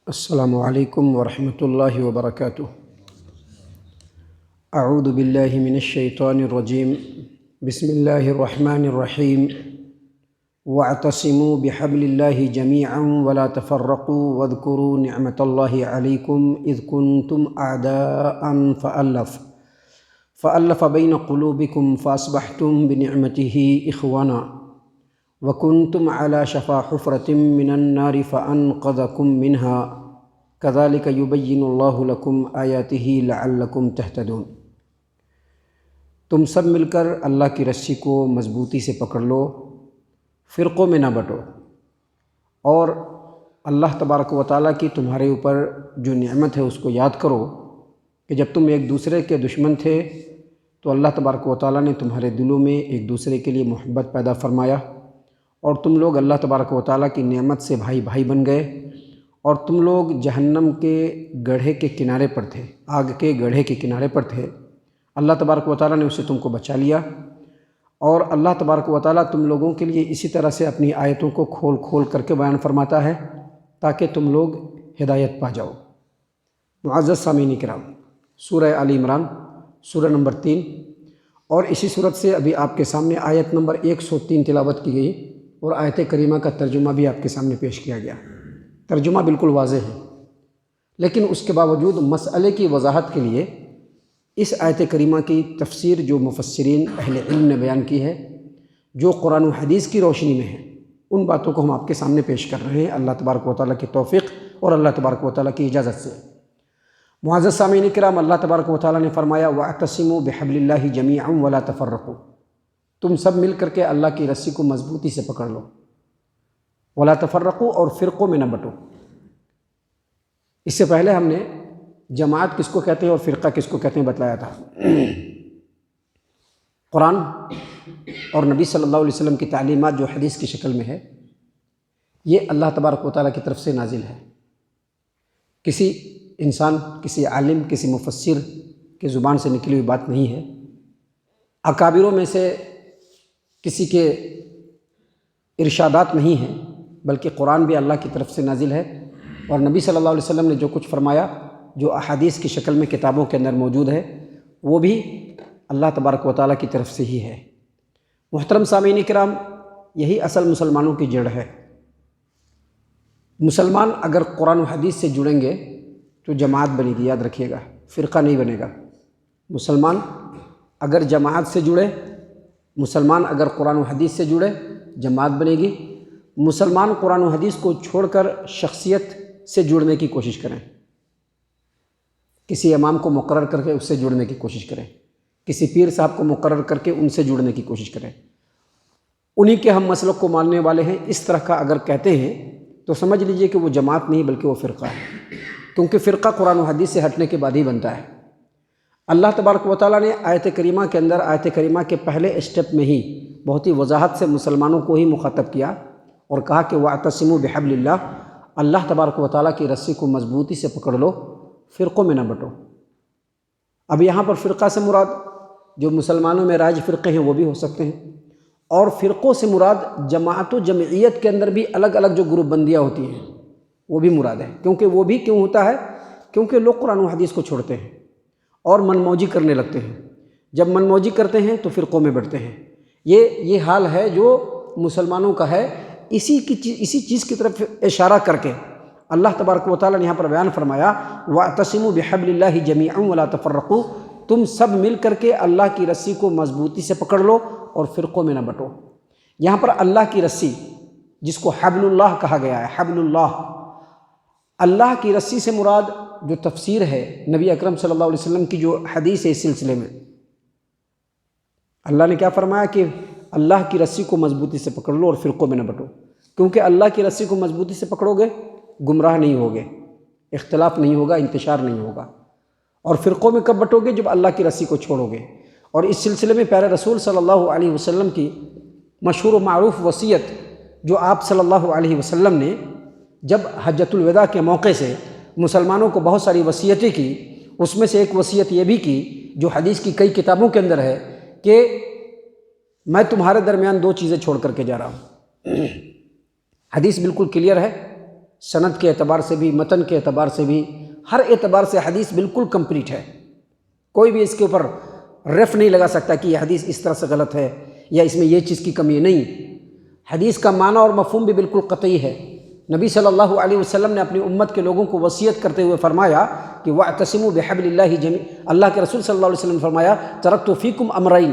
السلام علیکم ورحمۃ اللہ وبرکاتہ۔ اعوذ باللہ من الشیطان الرجیم، بسم اللہ الرحمن الرحیم۔ واعتصموا بحبل اللہ جمیعا ولا تفرقوا واذکروا نعمت اللہ علیکم اذ کنتم اعداء فألف بین قلوبکم فاصبحتم بنعمتہ اخوانا وکنتم علی شفا حفرۃ من النار فانقذکم منها کذالک یبین اللہ لکم آیاتہ لعلکم تہتدون۔ تم سب مل کر اللہ کی رسی کو مضبوطی سے پکڑ لو، فرقوں میں نہ بٹو، اور اللہ تبارک و تعالیٰ کی تمہارے اوپر جو نعمت ہے اس کو یاد کرو کہ جب تم ایک دوسرے کے دشمن تھے تو اللہ تبارک و تعالیٰ نے تمہارے دلوں میں ایک دوسرے کے لیے محبت پیدا فرمایا، اور تم لوگ اللہ تبارک و تعالیٰ کی نعمت سے بھائی بھائی بن گئے، اور تم لوگ جہنم کے گڑھے کے کنارے پر تھے، آگ کے گڑھے کے کنارے پر تھے۔ اللہ تبارک و تعالیٰ نے اسے تم کو بچا لیا، اور اللہ تبارک و تعالیٰ تم لوگوں کے لیے اسی طرح سے اپنی آیتوں کو کھول کھول کر کے بیان فرماتا ہے تاکہ تم لوگ ہدایت پا جاؤ۔ معزز سامعین کرام، سورہ آل عمران سورہ نمبر 3، اور اسی صورت سے ابھی آپ کے سامنے آیت نمبر 103 تلاوت کی گئی، اور آیت کریمہ کا ترجمہ بھی آپ کے سامنے پیش کیا گیا۔ ترجمہ بالکل واضح ہے، لیکن اس کے باوجود مسئلے کی وضاحت کے لیے اس آیت کریمہ کی تفسیر جو مفسرین اہل علم نے بیان کی ہے، جو قرآن و حدیث کی روشنی میں ہے، ان باتوں کو ہم آپ کے سامنے پیش کر رہے ہیں اللہ تبارک و تعالیٰ کی توفیق اور اللہ تبارک و تعالیٰ کی اجازت سے۔ معزز سامعین کرام، اللہ تبارک و تعالیٰ نے فرمایا وَاعْتَصِمُوا بِحَبْلِ اللَّهِ جَمِيعًا وَلَا تَفَرَّقُوا، تم سب مل کر کے اللہ کی رسی کو مضبوطی سے پکڑ لو، وَلَا تَفَرَّقُوا، اور فرقوں میں نہ بٹو۔ اس سے پہلے ہم نے جماعت کس کو کہتے ہیں اور فرقہ کس کو کہتے ہیں بتلایا تھا۔ قرآن اور نبی صلی اللہ علیہ وسلم کی تعلیمات جو حدیث کی شکل میں ہے، یہ اللہ تبارک و تعالیٰ کی طرف سے نازل ہے۔ کسی انسان، کسی عالم، کسی مفسر کی زبان سے نکلی ہوئی بات نہیں ہے، اکابروں میں سے کسی کے ارشادات نہیں ہیں، بلکہ قرآن بھی اللہ کی طرف سے نازل ہے، اور نبی صلی اللہ علیہ وسلم نے جو کچھ فرمایا، جو احادیث کی شکل میں کتابوں کے اندر موجود ہے، وہ بھی اللہ تبارک و تعالیٰ کی طرف سے ہی ہے۔ محترم سامعین کرام، یہی اصل مسلمانوں کی جڑ ہے۔ مسلمان اگر قرآن و حدیث سے جڑیں گے تو جماعت بنے گی، یاد رکھیے گا، فرقہ نہیں بنے گا۔ مسلمان اگر جماعت سے جڑے، مسلمان اگر قرآن و حدیث سے جڑے، جماعت بنے گی۔ مسلمان قرآن و حدیث کو چھوڑ کر شخصیت سے جڑنے کی کوشش کریں، کسی امام کو مقرر کر کے اس سے جڑنے کی کوشش کریں، کسی پیر صاحب کو مقرر کر کے ان سے جڑنے کی کوشش کریں، انہی کے ہم مسلک کو ماننے والے ہیں، اس طرح کا اگر کہتے ہیں تو سمجھ لیجئے کہ وہ جماعت نہیں بلکہ وہ فرقہ ہے، کیونکہ فرقہ قرآن و حدیث سے ہٹنے کے بعد ہی بنتا ہے۔ اللہ تبارک و تعالیٰ نے آیت کریمہ کے اندر، آیت کریمہ کے پہلے اسٹیپ میں ہی بہت ہی وضاحت سے مسلمانوں کو ہی مخاطب کیا اور کہا کہ وَاعْتَصِمُوا بِحَبْلِ اللَّهِ، اللہ تبارک و تعالیٰ کی رسی کو مضبوطی سے پکڑ لو، فرقوں میں نہ بٹو۔ اب یہاں پر فرقہ سے مراد جو مسلمانوں میں رائج فرقے ہیں وہ بھی ہو سکتے ہیں، اور فرقوں سے مراد جماعت و جمعیت کے اندر بھی الگ الگ جو گروپ بندیاں ہوتی ہیں وہ بھی مراد ہے، کیونکہ وہ بھی کیوں ہوتا ہے؟ کیونکہ لوگ قرآن و حدیث کو چھوڑتے ہیں اور من موجی کرنے لگتے ہیں۔ جب من موجی کرتے ہیں تو فرقوں میں بٹتے ہیں۔ یہ حال ہے جو مسلمانوں کا ہے۔ اسی چیز کی طرف اشارہ کر کے اللہ تبارک و تعالیٰ نے یہاں پر بیان فرمایا وَاعْتَصِمُوا بِحَبْلِ اللَّهِ جَمِيعًا وَلَا تَفَرَّقُوا، تم سب مل کر کے اللہ کی رسی کو مضبوطی سے پکڑ لو اور فرقوں میں نہ بٹو۔ یہاں پر اللہ کی رسی، جس کو حبل اللہ کہا گیا ہے، حبل اللہ، اللہ کی رسی سے مراد جو تفسیر ہے نبی اکرم صلی اللہ علیہ وسلم کی جو حدیث ہے اس سلسلے میں، اللہ نے کیا فرمایا کہ اللہ کی رسی کو مضبوطی سے پکڑ لو اور فرقوں میں نہ بٹو، کیونکہ اللہ کی رسی کو مضبوطی سے پکڑو گے گمراہ نہیں ہوگے، اختلاف نہیں ہوگا، انتشار نہیں ہوگا۔ اور فرقوں میں کب بٹو گے؟ جب اللہ کی رسی کو چھوڑو گے۔ اور اس سلسلے میں پیارے رسول صلی اللہ علیہ وسلم کی مشہور و معروف وصیت جو آپ صلی اللہ علیہ وسلم نے جب حجۃ الوداع کے موقع سے مسلمانوں کو بہت ساری وصیتیں کی، اس میں سے ایک وصیت یہ بھی کی جو حدیث کی کئی کتابوں کے اندر ہے کہ میں تمہارے درمیان دو چیزیں چھوڑ کر کے جا رہا ہوں۔ حدیث بالکل کلیئر ہے، سند کے اعتبار سے بھی، متن کے اعتبار سے بھی، ہر اعتبار سے حدیث بالکل کمپلیٹ ہے۔ کوئی بھی اس کے اوپر ریف نہیں لگا سکتا کہ یہ حدیث اس طرح سے غلط ہے یا اس میں یہ چیز کی کمی ہے، نہیں، حدیث کا معنی اور مفہوم بھی بالکل قطعی ہے۔ نبی صلی اللہ علیہ وسلم نے اپنی امت کے لوگوں کو وصیت کرتے ہوئے فرمایا کہ وَاعْتَصِمُوا بِحَبْلِ اللَّهِ جَمِيعًا، اللہ کے رسول صلی اللہ علیہ وسلم نے فرمایا تَرَكْتُ فِيكُمْ أَمْرَيْنِ،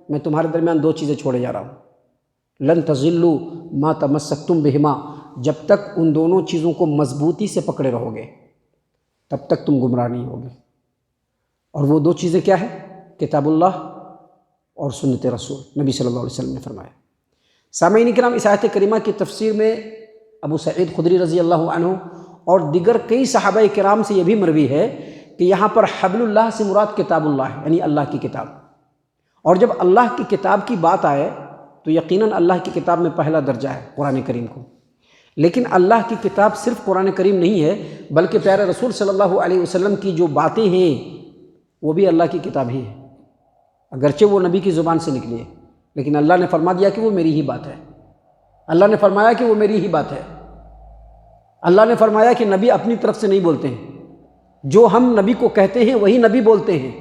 میں تمہارے درمیان دو چیزیں چھوڑے جا رہا ہوں، لَن تَضِلُّوا مَا تَمَسَّكْتُم بِهِمَا، جب تک ان دونوں چیزوں کو مضبوطی سے پکڑے رہو گے تب تک تم گمراہ نہیں ہوگے۔ اور وہ دو چیزیں کیا ہیں؟ کتاب اللہ اور سنت رسول، نبی صلی اللہ علیہ وسلم نے فرمایا۔ سامعین کرام، اس آیت کریمہ کی تفسیر میں ابو سعید خدری رضی اللہ عنہ اور دیگر کئی صحابہ کرام سے یہ بھی مروی ہے کہ یہاں پر حبل اللہ سے مراد کتاب اللہ ہے، یعنی اللہ کی کتاب۔ اور جب اللہ کی کتاب کی بات آئے تو یقیناً اللہ کی کتاب میں پہلا درجہ ہے قرآن کریم کو، لیکن اللہ کی کتاب صرف قرآن کریم نہیں ہے، بلکہ پیارے رسول صلی اللہ علیہ وسلم کی جو باتیں ہیں وہ بھی اللہ کی کتاب ہی ہے، اگرچہ وہ نبی کی زبان سے نکلی ہے، لیکن اللہ نے فرما دیا کہ وہ میری ہی بات ہے۔ اللہ نے فرمایا کہ وہ میری ہی بات ہے۔ اللہ نے فرمایا کہ نبی اپنی طرف سے نہیں بولتے ہیں، جو ہم نبی کو کہتے ہیں وہی نبی بولتے ہیں۔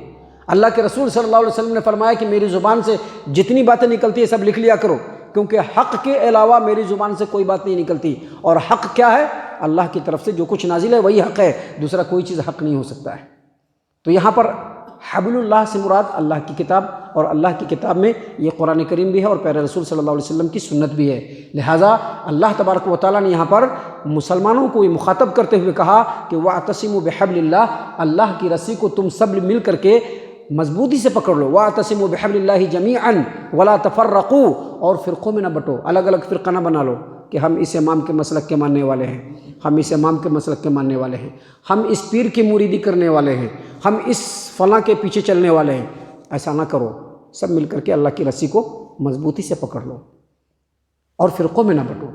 اللہ کے رسول صلی اللہ علیہ وسلم نے فرمایا کہ میری زبان سے جتنی باتیں نکلتی ہیں سب لکھ لیا کرو، کیونکہ حق کے علاوہ میری زبان سے کوئی بات نہیں نکلتی، اور حق کیا ہے؟ اللہ کی طرف سے جو کچھ نازل ہے وہی حق ہے، دوسرا کوئی چیز حق نہیں ہو سکتا ہے۔ تو یہاں پر حبل اللہ سے مراد اللہ کی کتاب، اور اللہ کی کتاب میں یہ قرآن کریم بھی ہے اور پیارے رسول صلی اللہ علیہ وسلم کی سنت بھی ہے۔ لہٰذا اللہ تبارک و تعالیٰ نے یہاں پر مسلمانوں کو یہ مخاطب کرتے ہوئے کہا کہ وَاعْتَصِمُوا بِحَبْلِ اللَّهِ، اللہ کی رسی کو تم سب مل کر کے مضبوطی سے پکڑ لو، وَاعْتَصِمُوا بِحَبْلِ اللَّهِ جَمِيعًا وَلَا تَفَرَّقُوا، اور فرقوں میں نہ بٹو، الگ الگ فرقہ نہ بنا لو کہ ہم اس امام کے مسلک کے ماننے والے ہیں، ہم اس امام کے مسلک کے ماننے والے ہیں، ہم اس پیر کی مریدی کرنے والے ہیں، ہم اس فلاں کے پیچھے چلنے والے ہیں۔ ایسا نہ کرو، سب مل کر کے اللہ کی رسی کو مضبوطی سے پکڑ لو اور فرقوں میں نہ بٹو۔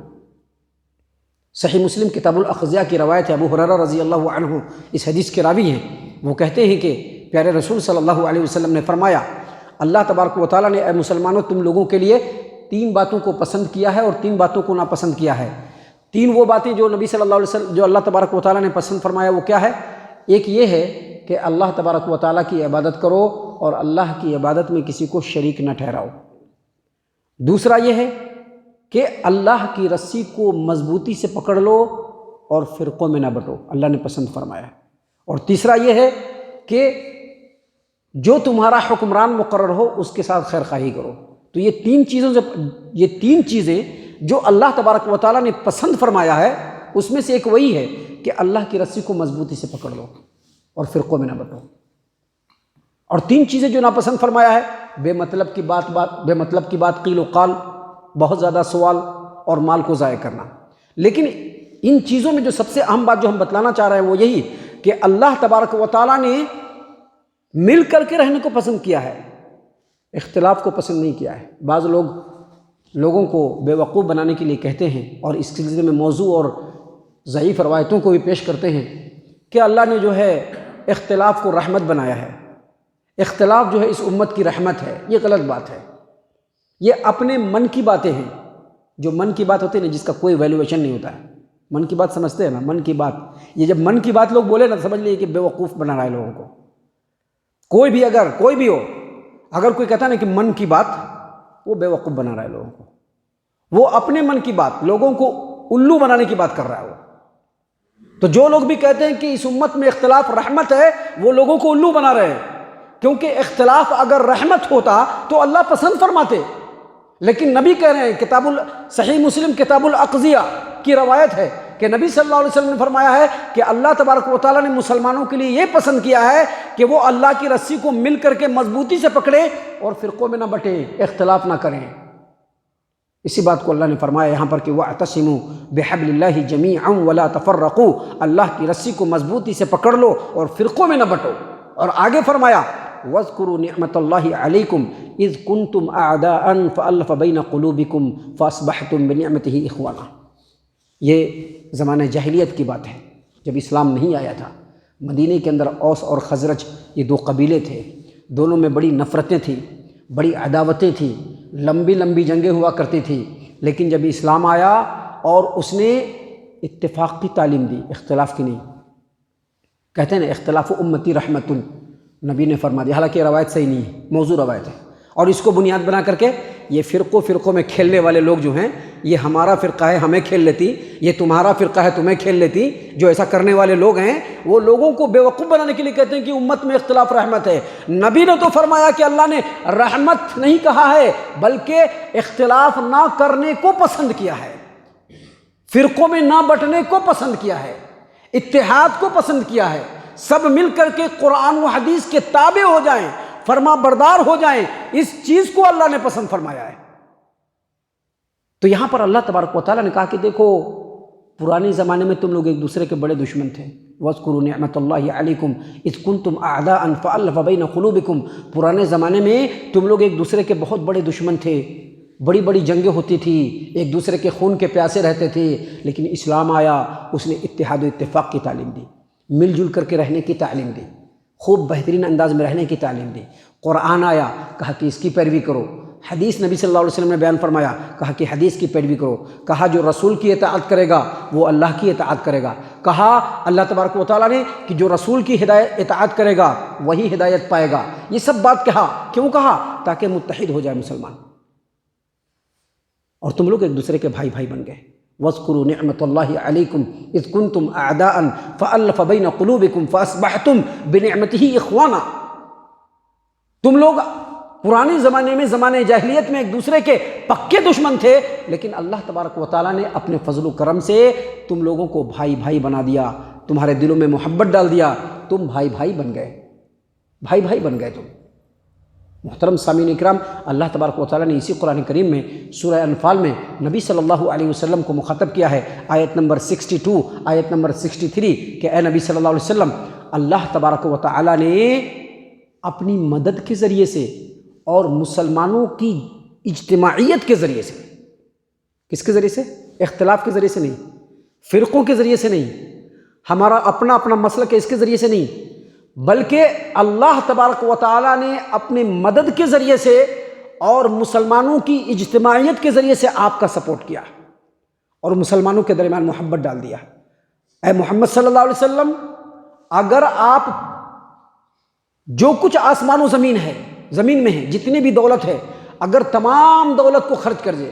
صحیح مسلم کتاب الاقضیہ کی روایت ہے، ابو ہریرہ رضی اللہ عنہ اس حدیث کے راوی ہیں، وہ کہتے ہیں کہ پیارے رسول صلی اللہ علیہ وسلم نے فرمایا اللہ تبارک و تعالیٰ نے اے مسلمانوں تم لوگوں کے لیے 3 باتوں کو پسند کیا ہے اور 3 باتوں کو ناپسند کیا ہے۔ 3 وہ باتیں جو نبی صلی اللہ علیہ وسلم جو اللہ تبارک و تعالیٰ نے پسند فرمایا وہ کیا ہے؟ ایک یہ ہے کہ اللہ تبارک و تعالیٰ کی عبادت کرو اور اللہ کی عبادت میں کسی کو شریک نہ ٹھہراؤ۔ دوسرا یہ ہے کہ اللہ کی رسی کو مضبوطی سے پکڑ لو اور فرقوں میں نہ بٹو، اللہ نے پسند فرمایا۔ اور تیسرا یہ ہے کہ جو تمہارا حکمران مقرر ہو اس کے ساتھ خیر خواہی کرو۔ تو یہ 3 چیزیں جو اللہ تبارک و تعالیٰ نے پسند فرمایا ہے اس میں سے ایک وہی ہے کہ اللہ کی رسی کو مضبوطی سے پکڑ لو اور فرقوں میں نہ بٹو۔ اور 3 چیزیں جو ناپسند فرمایا ہے، بے مطلب کی بات قیل و قال، بہت زیادہ سوال اور مال کو ضائع کرنا۔ لیکن ان چیزوں میں جو سب سے اہم بات جو ہم بتلانا چاہ رہے ہیں وہ یہی کہ اللہ تبارک و تعالیٰ نے مل کر کے رہنے کو پسند کیا ہے، اختلاف کو پسند نہیں کیا ہے۔ بعض لوگوں کو بے وقوف بنانے کے لیے کہتے ہیں اور اس سلسلے میں موضوع اور ضعیف روایتوں کو بھی پیش کرتے ہیں کہ اللہ نے جو ہے اختلاف کو رحمت بنایا ہے، اختلاف جو ہے اس امت کی رحمت ہے۔ یہ غلط بات ہے، یہ اپنے من کی باتیں ہیں، جو من کی بات ہوتی ہے نا جس کا کوئی ویلیویشن نہیں ہوتا ہے۔ من کی بات سمجھتے ہیں نا، من کی بات، یہ جب من کی بات لوگ بولے نا سمجھ لیے کہ بے وقوف بنا رہا ہے لوگوں کو۔ کوئی بھی ہو، اگر کوئی کہتا ہے نا کہ من کی بات، وہ بے وقوف بنا رہا ہے لوگوں کو، وہ اپنے من کی بات لوگوں کو الو بنانے کی بات کر رہا ہے وہ۔ تو جو لوگ بھی کہتے ہیں کہ اس امت میں اختلاف رحمت ہے، وہ لوگوں کو الو بنا رہے ہیں، کیونکہ اختلاف اگر رحمت ہوتا تو اللہ پسند فرماتے۔ لیکن نبی کہہ رہے ہیں، صحیح مسلم کتاب الاقضیہ کی روایت ہے کہ نبی صلی اللہ علیہ وسلم نے فرمایا ہے کہ اللہ تبارک و تعالیٰ نے مسلمانوں کے لیے یہ پسند کیا ہے کہ وہ اللہ کی رسی کو مل کر کے مضبوطی سے پکڑے اور فرقوں میں نہ بٹے، اختلاف نہ کریں۔ اسی بات کو اللہ نے فرمایا یہاں پر کہ وَاعْتَصِمُوا بِحَبْلِ اللَّهِ جَمِيعًا وَلَا تَفَرَّقُوا، اللہ کی رسی کو مضبوطی سے پکڑ لو اور فرقوں میں نہ بٹو۔ اور آگے فرمایا وَاذْكُرُوا نِعْمَةَ اللَّهِ عَلَيْكُمْ إِذْ كُنْتُمْ أَعْدَاءً فَأَلَّفَ بَيْنَ قُلُوبِكُمْ فَأَصْبَحْتُمْ بِنِعْمَتِهِ إِخْوَانًا۔ یہ زمانہ جاہلیت کی بات ہے، جب اسلام نہیں آیا تھا۔ مدینے کے اندر اوس اور خزرج یہ 2 قبیلے تھے، دونوں میں بڑی نفرتیں تھیں، بڑی عداوتیں تھیں، لمبی جنگیں ہوا کرتی تھی۔ لیکن جب اسلام آیا اور اس نے اتفاق کی تعلیم دی، اختلاف کی نہیں۔ کہتے ہیں نا اختلاف امتی رحمت، نبی نے فرما دیا، حالانکہ یہ روایت صحیح نہیں ہے، موضوع روایت ہے، اور اس کو بنیاد بنا کر کے یہ فرقوں میں کھیلنے والے لوگ جو ہیں، یہ ہمارا فرقہ ہے ہمیں کھیل لیتی، یہ تمہارا فرقہ ہے تمہیں کھیل لیتی، جو ایسا کرنے والے لوگ ہیں وہ لوگوں کو بیوقوف بنانے کے لیے کہتے ہیں کہ امت میں اختلاف رحمت ہے۔ نبی نے تو فرمایا کہ اللہ نے رحمت نہیں کہا ہے، بلکہ اختلاف نہ کرنے کو پسند کیا ہے، فرقوں میں نہ بٹنے کو پسند کیا ہے، اتحاد کو پسند کیا ہے، سب مل کر کے قرآن و حدیث کے تابع ہو جائیں، فرما بردار ہو جائیں، اس چیز کو اللہ نے پسند فرمایا ہے۔ تو یہاں پر اللہ تبارک و تعالیٰ نے کہا کہ دیکھو پرانے زمانے میں تم لوگ ایک دوسرے کے بڑے دشمن تھے، وَاذْكُرُوا نِعْمَةَ اللَّهِ عَلَيْكُمْ إِذْ كُنْتُمْ أَعْدَاءً فَأَلَّفَ بَيْنَ قُلُوبِكُمْ۔ پرانے زمانے میں تم لوگ ایک دوسرے کے بہت بڑے دشمن تھے، بڑی بڑی جنگیں ہوتی تھی، ایک دوسرے کے خون کے پیاسے رہتے تھے، لیکن اسلام آیا، اس نے اتحاد و اتفاق کی تعلیم دی، مل جل کر کے رہنے کی تعلیم دی، خوب بہترین انداز میں رہنے کی تعلیم دی۔ قرآن آیا، کہا کہ اس کی پیروی کرو، حدیث نبی صلی اللہ علیہ وسلم نے بیان فرمایا، کہا کہ حدیث کی پیروی کرو، کہا جو رسول کی اطاعت کرے گا وہ اللہ کی اطاعت کرے گا، کہا اللہ تبارک و تعالیٰ نے کہ جو رسول کی اطاعت کرے گا وہی ہدایت پائے گا۔ یہ سب بات کہا، کیوں کہا؟ تاکہ متحد ہو جائے مسلمان، اور تم لوگ ایک دوسرے کے بھائی بن گئے۔ وَاذْكُرُوا نِعْمَةَ اللَّهِ عَلَيْكُمْ إِذْ كُنْتُمْ أَعْدَاءً فَأَلَّفَ بَيْنَ قُلُوبِكُمْ فَأَصْبَحْتُمْ بِنِعْمَتِهِ إِخْوَانًا۔ تم لوگ پرانے زمانے میں، زمانے جاہلیت میں ایک دوسرے کے پکے دشمن تھے، لیکن اللہ تبارک و تعالیٰ نے اپنے فضل و کرم سے تم لوگوں کو بھائی بنا دیا، تمہارے دلوں میں محبت ڈال دیا، تم بھائی بن گئے، بھائی بن گئے تم۔ محترم سامعین اکرام، اللہ تبارک و تعالیٰ نے اسی قرآن کریم میں سورہ انفال میں نبی صلی اللہ علیہ وسلم کو مخاطب کیا ہے، آیت نمبر 62، آیت نمبر 63، کہ اے نبی صلی اللہ علیہ وسلم، اللہ تبارک و تعالیٰ نے اپنی مدد کے ذریعے سے اور مسلمانوں کی اجتماعیت کے ذریعے سے، کس کے ذریعے سے؟ اختلاف کے ذریعے سے نہیں، فرقوں کے ذریعے سے نہیں، ہمارا اپنا مسلک ہے اس کے ذریعے سے نہیں، بلکہ اللہ تبارک و تعالیٰ نے اپنے مدد کے ذریعے سے اور مسلمانوں کی اجتماعیت کے ذریعے سے آپ کا سپورٹ کیا اور مسلمانوں کے درمیان محبت ڈال دیا۔ اے محمد صلی اللہ علیہ وسلم، اگر آپ جو کچھ آسمان و زمین میں ہے، جتنی بھی دولت ہے، اگر تمام دولت کو خرچ کر دے،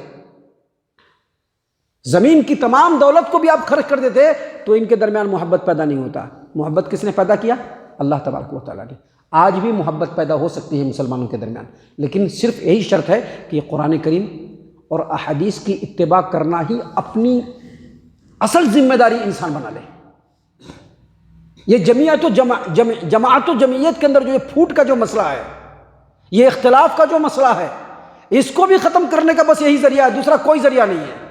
زمین کی تمام دولت کو بھی آپ خرچ کر دیتے تو ان کے درمیان محبت پیدا نہیں ہوتا۔ محبت کس نے پیدا کیا؟ اللہ تبارک و تعالیٰ نے۔ آج بھی محبت پیدا ہو سکتی ہے مسلمانوں کے درمیان، لیکن صرف یہی شرط ہے کہ یہ قرآن کریم اور احادیث کی اتباع کرنا ہی اپنی اصل ذمہ داری انسان بنا لے۔ یہ جمعیت و جمعیت کے اندر جو یہ پھوٹ کا جو مسئلہ ہے، یہ اختلاف کا جو مسئلہ ہے، اس کو بھی ختم کرنے کا بس یہی ذریعہ ہے، دوسرا کوئی ذریعہ نہیں ہے۔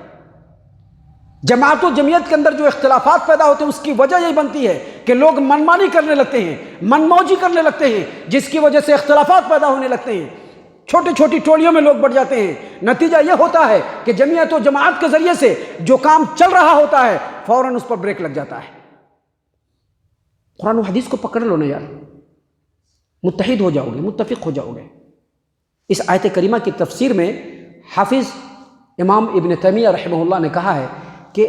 جماعت و جمعیت کے اندر جو اختلافات پیدا ہوتے ہیں اس کی وجہ یہی بنتی ہے کہ لوگ منمانی کرنے لگتے ہیں، من موجی کرنے لگتے ہیں، جس کی وجہ سے اختلافات پیدا ہونے لگتے ہیں، چھوٹی چھوٹی ٹولیوں میں لوگ بڑھ جاتے ہیں۔ نتیجہ یہ ہوتا ہے کہ جمعیت و جماعت کے ذریعے سے جو کام چل رہا ہوتا ہے فوراً اس پر بریک لگ جاتا ہے۔ قرآن و حدیث کو پکڑ لو نا یار، متحد ہو جاؤ گے، متفق ہو جاؤ گے۔ اس آیت کریمہ کی تفسیر میں حافظ امام ابن تیمیہ رحمہ اللہ نے کہا ہے کہ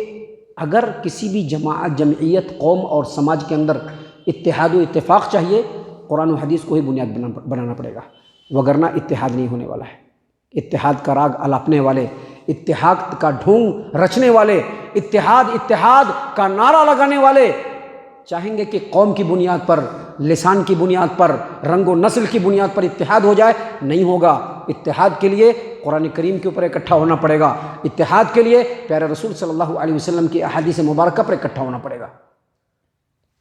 اگر کسی بھی جماعت، جمعیت، قوم اور سماج کے اندر اتحاد و اتفاق چاہیے، قرآن و حدیث کو ہی بنیاد بنانا پڑے گا، وگرنہ اتحاد نہیں ہونے والا ہے۔ اتحاد کا راگ الاپنے والے، اتحاد کا ڈھونگ رچنے والے، اتحاد کا نعرہ لگانے والے چاہیں گے کہ قوم کی بنیاد پر، لسان کی بنیاد پر، رنگ و نسل کی بنیاد پر اتحاد ہو جائے، نہیں ہوگا۔ اتحاد کے لیے قرآن کریم کے اوپر اکٹھا ہونا پڑے گا، اتحاد کے لیے پیارے رسول صلی اللہ علیہ وسلم کی احادیث مبارکہ پر اکٹھا ہونا پڑے گا۔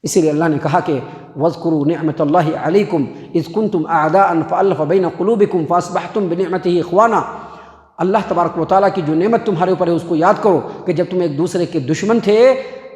اسی لیے اللہ نے کہا کہ وَاذْكُرُوا نِعْمَةَ اللَّهِ عَلَيْكُمْ إِذْ كُنْتُمْ أَعْدَاءً فَأَلَّفَ بَيْنَ قُلُوبِكُمْ فَأَصْبَحْتُمْ بِنِعْمَتِهِ إِخْوَانًا۔ اللہ تبارک و تعالیٰ کی جو نعمت تمہارے اوپر ہے اس کو یاد کرو کہ جب تم ایک دوسرے کے دشمن تھے،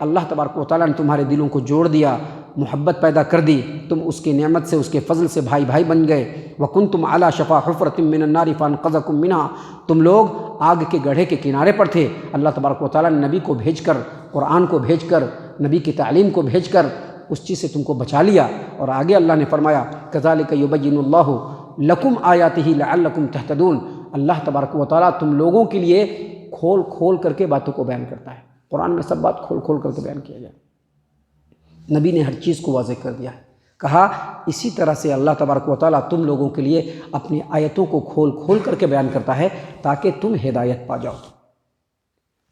اللہ تبارک و تعالیٰ نے تمہارے دلوں کو جوڑ دیا، محبت پیدا کر دی، تم اس کی نعمت سے، اس کے فضل سے بھائی بن گئے۔ وَكُنْتُمْ عَلَى شَفَا حُفْرَةٍ مِّنَ النَّارِ فَأَنْقَذَكُم مِّنْهَا، تم لوگ آگ کے گڑھے کے کنارے پر تھے۔ اللہ تبارک و تعالیٰ نے نبی کو بھیج کر، قرآن کو بھیج کر، نبی کی تعلیم کو بھیج کر اس چیز سے تم کو بچا لیا۔ اور آگے اللہ نے فرمایا كَذَلِكَ يُبَيِّنُ اللَّهُ لَكُمْ آيَاتِهِ لَعَلَّكُمْ تَهْتَدُونَ۔ اللہ تبارک و تعالیٰ تم لوگوں کے لیے کھول کر کے باتوں کو بیان کرتا ہے۔ قرآن میں سب بات کھول کھول کر کے بیان کیا گیا، نبی نے ہر چیز کو واضح کر دیا ہے، کہا اسی طرح سے اللہ تبارک و تعالیٰ تم لوگوں کے لیے اپنی آیتوں کو کھول کھول کر کے بیان کرتا ہے تاکہ تم ہدایت پا جاؤ۔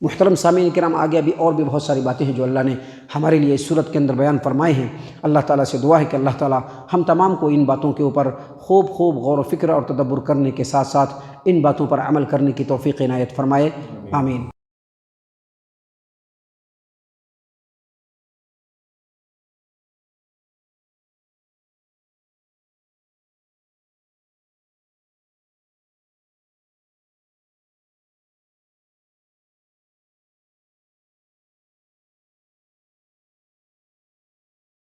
محترم سامعین کرام، آگے ابھی اور بھی بہت ساری باتیں ہیں جو اللہ نے ہمارے لیے اس صورت کے اندر بیان فرمائے ہیں۔ اللہ تعالیٰ سے دعا ہے کہ اللہ تعالیٰ ہم تمام کو ان باتوں کے اوپر خوب غور و فکر اور تدبر کرنے کے ساتھ ساتھ ان باتوں پر عمل کرنے کی توفیق عنایت فرمائے، آمین۔